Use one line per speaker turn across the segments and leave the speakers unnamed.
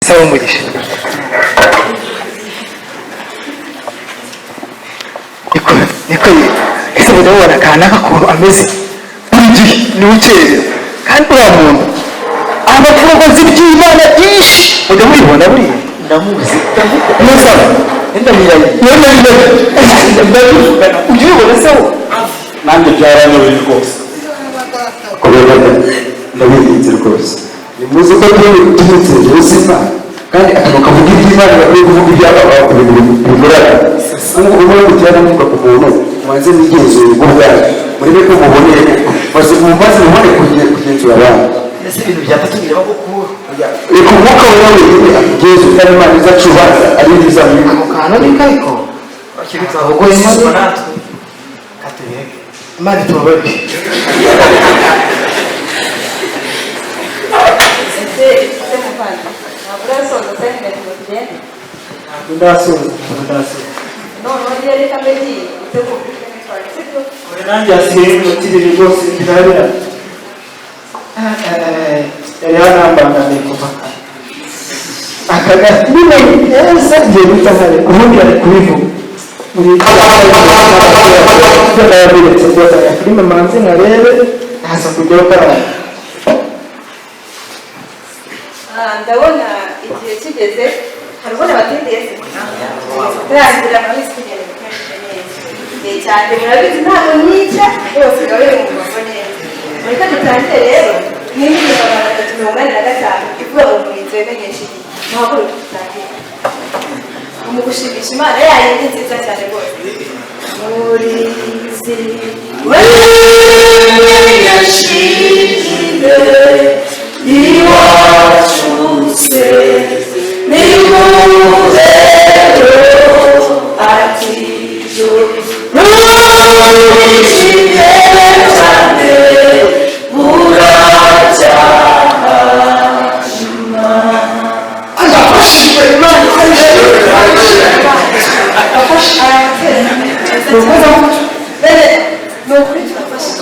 saba umugisha. Niko ese mudabona kanaka ukuntu ameze buri gihe niwe ukerera kandi uriya muntu abavugozi by'Imana byinshi mujya mubibona buriya ndamuzi neza ndamiraye ndabivugana ujya ubibona se wo nanjye byaranyoye rwose kubera ndabirinze rwose nimuzi ko tumitse ubuzima kandi akantu kavuga iby'Imana bakwiye kuvuga iby'abantu bigorana nk'uko ubona kujyana n'uko ku muntu mwanze n'igenzura ubwo bwayo murebe ko muboneye maze mumaze mubone kugenzura abantu ese ibintu byapatugira bakukuru reka umwuka wawe akugenzura kandi Imana izacubaza ari nziza muri ako kantu ni kariko bakibitsa ahubwo Imana natwe katubeke Imana tubabe
non yari kamedi utego
nanjye asigaye kiri rwose birabira yari yanambangamiye kuva akagati neza ngiye guhita nkare ubundi ari kubivuga muri ndabiretse rwose filime manzi nkarebe haza kujyaho karara
ndabona igihe kigeze harubona abatendeye se turangira amabisi kugenda bikoresheje neza cyane murabizi ntabwo nica bose gawe mu mbago neza mureka dutangire rero n'indi magana 385 ivuga ngo murinzi wemenyesha iki ntabwo dutangire mu gushimisha Imana yayo ni nziza cyane rwose murinzi wemenyesha iwacutse ni mubero atijo nurishimye cyane buracyaha agafashije Imana nukuri turafasha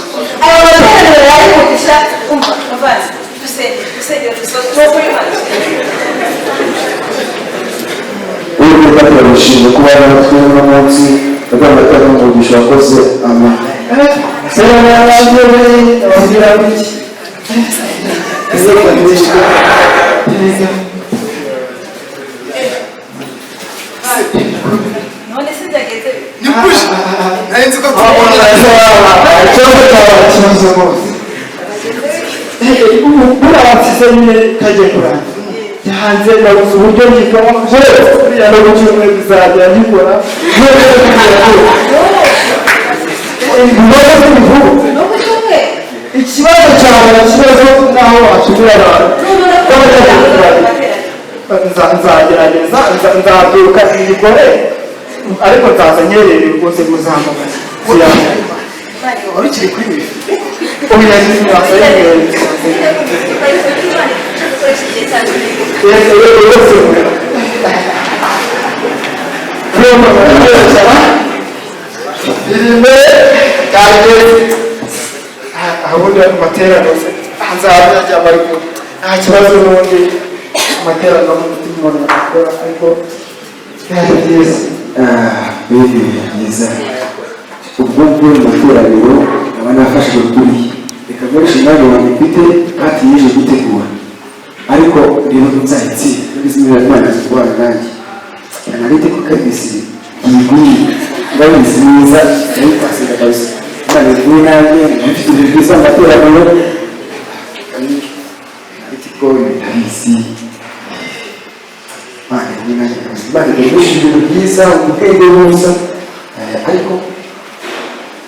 aya materaniro yari mugisha umva avazi dusengera dusoze nukuri Imana
ubu turabishimye kuba natwe uno munsi agomba kuba umugisha wakoze ama
none se byageze
nikush nayenze ko
buriya wapfise nyine kagiye kurangira hanze nabuze uburyo nkikamo buriya no gucyumwe bizajya nkikora ikibazo cyawe ikibazo naho washimira abantu nzagerageza nzabyuka ngikore ariko nzaza nyerere rwose muzamugaza
wari ukiri kuri ibi
ubu yagize wasa y'ingenzi irime cyane ahabundi amaterano nzajya ariko nta kibazo n'ubundi amaterano n'umutima umuntu akora ariko byari byiza
biri byiza ubwo mvuye mu materaniro aba nafashije kuri reka gukoresha umwanya wanjye mfite kandi yije gutegura ariko rero nzahitse n'izina Imana zikubana nanjye analite ko kabisi yiguye ndabizi neza ariko asiga kabisa Imana zikubana nanjye mfite ibyiza amateraniro ariko ndabizi Imana zikubana nanjye kabisa Imana zikubana ibintu byiza ubwenge buza ariko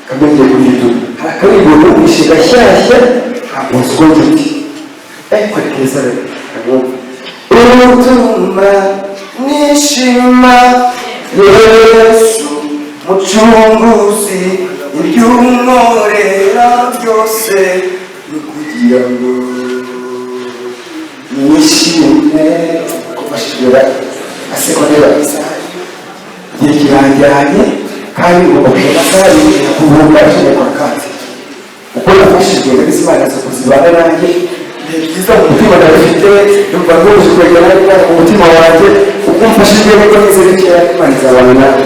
kabenge kuri YouTube hakaribu n'umushinga shyashya aposogiti kwekeza rero utuma nishima Yesu mucunguzi iby'umworera byose kugira ngo nishime kubashira asekonera igihe kirangiranye kandi ugakomeza kandi kubunga cyane kwa kandi uko nafashijwe n'Imana zo kuzibana nanjye byiza mu mutima ndabifite numva rwose kwegera n'Imana mu mutima wanjye ubwo mfashijwe n'uko nize bikeya Imana izabana nawe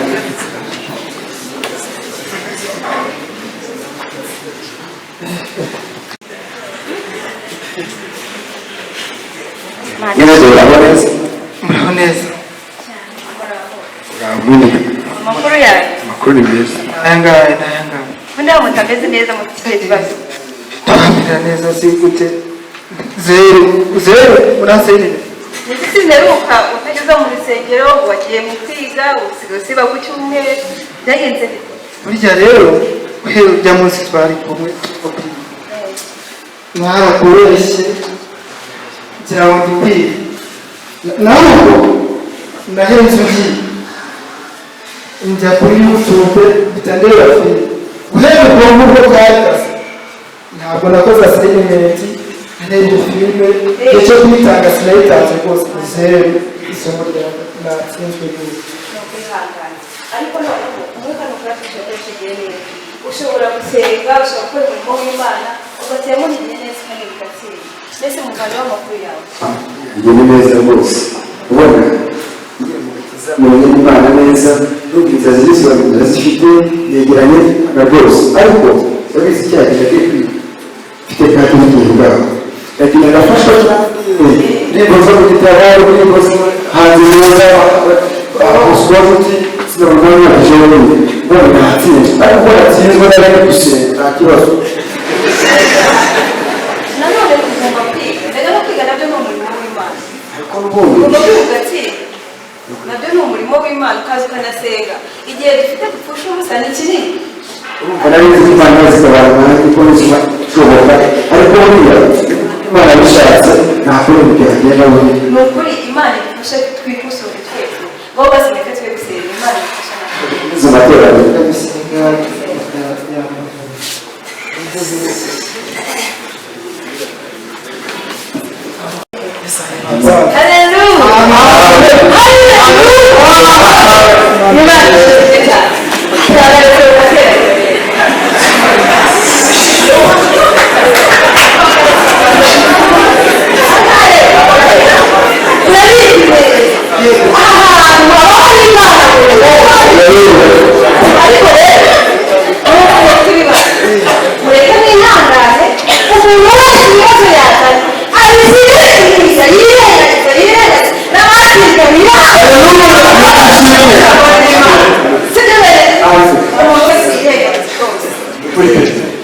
Neza uraboneza
muraho neza
amakuru yawe
amakuru ni meza
nayangaye
ubundi aho mutameze neza mufite ikihe kibazo
turamera neza si gute zeru muraserere
ndetse sineruka utageze mu rusengero wagiye mu kwiga usigaye usiba ku cyumweru byagenze bite
burya rero uhera ujya munsi twari kumwe mwarakubeshye ngira ngo ndikwiye ntabwo nahenze ugiye njya kuri YouTube mpita ndeba filime guhera ubwonko bwo bwahagaze ntabwo nakoze assignment narebye filime icyo kwitanga sinayitanze rwose zeru isomo ryawe natsinzwe rwose
ni ukwihangana ariko noneho umwuka ni ukurafasha akoresheje neza ushobora gusenga ushobora gukora umurimo w'Imana ugatera n'igihe neza kandi bigatsinda mbese muvana w'amakuru yawe
ibyo ni neza rwose ubona mumenye Imana neza n'ubwiza zirisobanura zifite yegeranye na rwose ariko urabizi icyaha kigiye kwiga mfite kandi n'igihe bwawe ndagira ndafashwa n'ingo zo mu gitaramo n'ingo zo hanze neza usubaza uti sinabona n'umwaka wenyine ubona ntatsinzwe ariko ubona atsinzwe nari gusenga nta kibazo
nanone tugomba kwiga ndetse no kwiga nabyo ni umurimo w'Imana
ariko n'ubundi
ugomba kwiga ugatsinda nabyo ni umurimo w'Imana ukaza ukanasenga igihe dufite gupfusha ubusa ni kinini
urumva nari nzi ko Imana yazitabara nanjye ko nizima ishoboka ariko buriya Imana bishatse nta kundi byagenda buriya
ni ukuri Imana idufasha twikosore twese ngo basimeke twe gusenga Imana idufasha natwe
izo materaniro
ndagusenga
Haleluya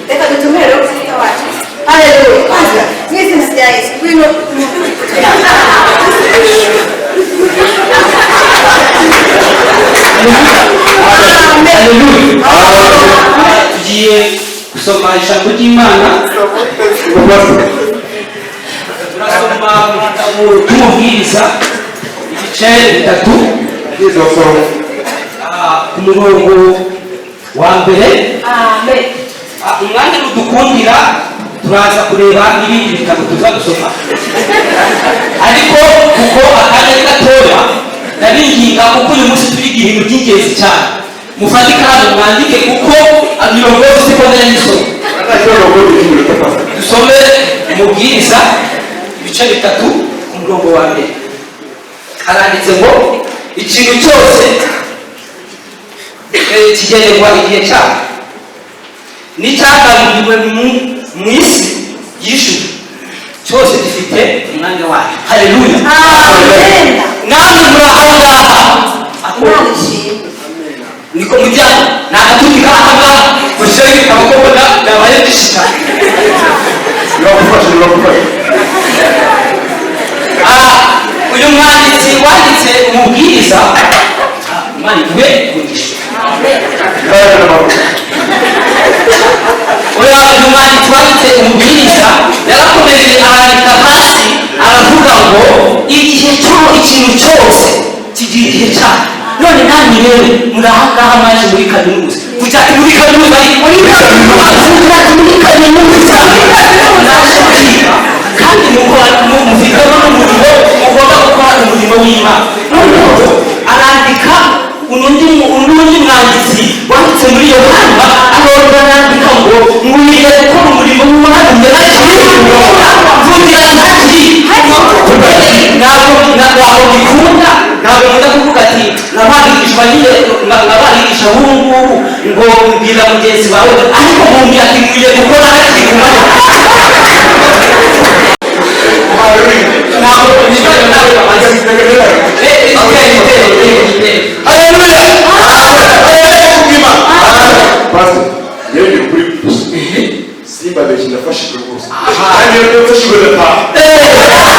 reka dutumire rero kuzita wacu haleluya kwanza mwese nasiya Yesu kwino
tugiye gusoma ijambo ry'Imana turasoma mu gitabo cy'umubwiriza ibice 3 ku murongo wa mbere
amen
umwanya udukundira turaza kureba n'ibindi bitabo tuza gusoma ariko kuko akanya gatoya ndabinginga kuko uyu munsi turiga ibintu by'ingenzi cyane mufate ikaramu mwandike kuko mirongo yose ko n'ayisoma dusome umubwiriza ibice 3 ku murongo wa mbere haranditse ngo ikintu cyose kigenerwa igihe cyabo n'icyagambiriwe mu isi y'ijuru cyose gifite umwanya wayo haleluya
amen
namwe muraho ngaha
Imana ishimwe
niko mujyana nagatumika ahangaha mushyire ibitabo koko nabaye gishika
biragufasha
uyu mwanditsi wanditse umubwiriza Imana iwe umugisha uyu mwanditsi wanditse umubwiriza yarakomeje arandika hasi aravuga ngo igihe ikintu cyose kigira igihe cyane none nanyu rero muri ahangaha mwaje muri kaminuza kugira ati muri kaminuza muri kaminuza naje kwiga kandi mufitemo n'umurimo mugomba gukora umurimo w'Imana noneho arandika unundi mwanditsi wanditse muri Yohana arandika ngo mwiriye gukora umurimo w'Imana mvugira ntabwo bikunda ntabwo nkunda kuvuga ati nabarigisha nyine nabarigisha ubu ngubu ngo mbwira mugenzi wawe ariko mumbwira ati nkwiye gukora hakiri ku manywa ntabwo nibyo nawe bamaze
Simba da shi na fashi da kusa. Hanyar da fashi da ta.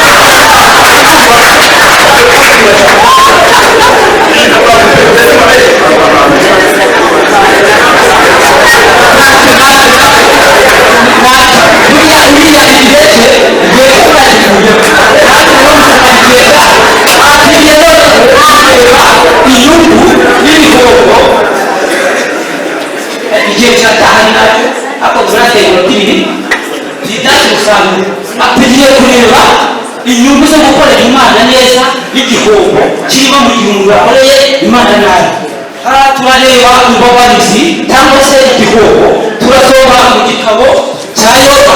igihe cyatahana ako turateye ibiri byitashye umusaruro tugiye kureba inyungu zo gukorera Imana neza n'igihombo kirimo mu gihe umuntu yakoreye Imana nabi. Turareba imbogamizi cyangwa se igihombo, turasoma mu gitabo cya Yoba,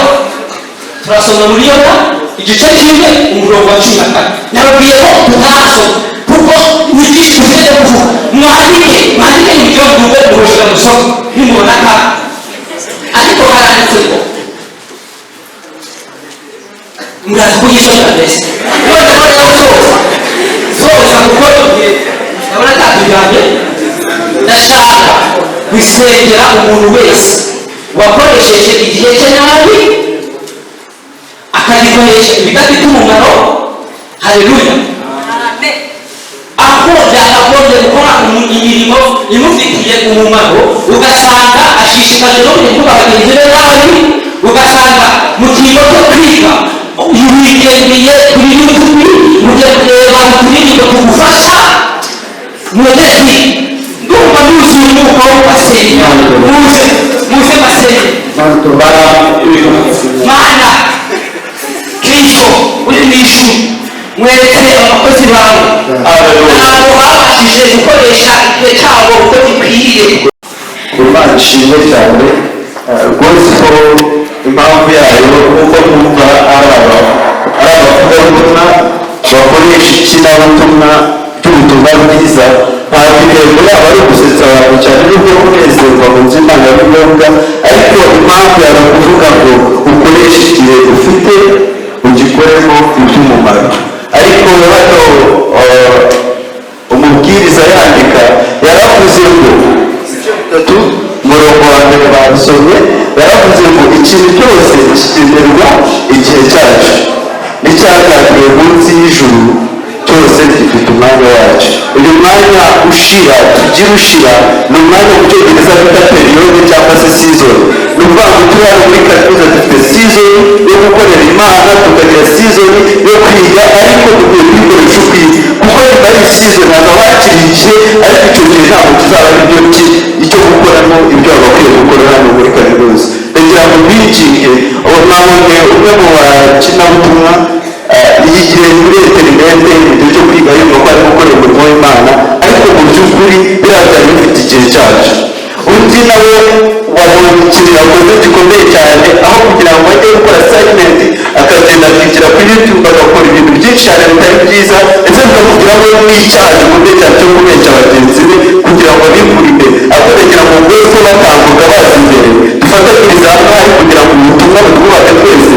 turasoma muri Yoba igice kimwe umurongo wa 14. Nababwiye ko tutasoma kuko wigisha ufite kuvuga mwandike mu gihugu muhoshera mu soko nimubona ka ariko haranditse ngo muraza kuyisoma mbese soza kuko ndabona atatujyanye. Ndashaka gusengera umuntu wese wakoresheje igihe cye nabi akagikoresha ibidafite umumaro. Haleluya. Aho byakagombye gukora imirimo imufitiye umumaro, ugasanga ashishikaje no kuvuga bagenzi be nabi, ugasanga mu kigo cyo kwiga wigendeye kuri YouTube mujya kureba kuririmba kugufasha mwese ndumva nuzuye umwuka wo kubasenya. muze basenya Mana Kristo uri mu ijuru, mweretse abakozi bawe ntabwo babashije gukoresha igihe cyabo uko gikwiriye.
Imana ishimwe cyane rwose ko impamvu yayo kuko twumva ari abavugabutumwa bakoresha ikinyabupfura cy'ubutumwa bwiza. Ntabwo intego yabo ari ugusetsa abantu cyane n'ubwo kunezerwa mu nzu y'Imana ari ngombwa, ariko impamvu yari ukuvuga ngo ukoreshe igihe ufite ugikoremo iby'umumaro. Ariko hano umubwiriza yandika yaravuze ngo umurongo wa mbere basomye, yaravuze ngo ikintu cyose kigenerwa igihe cyacu, n'icyagatiwe munsi y'ijuru cyose gifite umwanya wacu. uyu mwanya ushira tugira ushira ni umwanya mu cyongereza bita periyode cyangwa se season. Ni ukuvuga ngo turi hano muri kaminuza dufite season yo gukorera Imana, tukagira season yo kwiga, ariko dukwiye kubikoresha ukwiye kuko nyuma y'iyi season hazaba hakiri igihe, ariko icyo gihe ntabwo kizaba ari byo icyo gukoramo ibyo bagakwiye gukora hano muri kaminuza. Ndagira ngo binjire mwabonye umwe mu bakinabutumwa yigiye muri interinete ibyo cyo kwiga yumva ko ari gukorera umurimo w'Imana, ariko mu by'ukuri biriya byari bifite igihe cyacu. Undi nawe wabonye ikintu yakoze gikomeye cyane, aho kugira ngo ajye gukora assignment akagenda akigira kuri YouTube agakora ibintu byinshi cyane bitari byiza, ndetse bikamugiraho n'icyaha gikomeye cyane cyo kubeshya bagenzi be kugira ngo abikure imbere. Akagira ngo bose batambuka baza imbere dufatanyiriza hamwe kugira ngo ubutumwa butwubake twese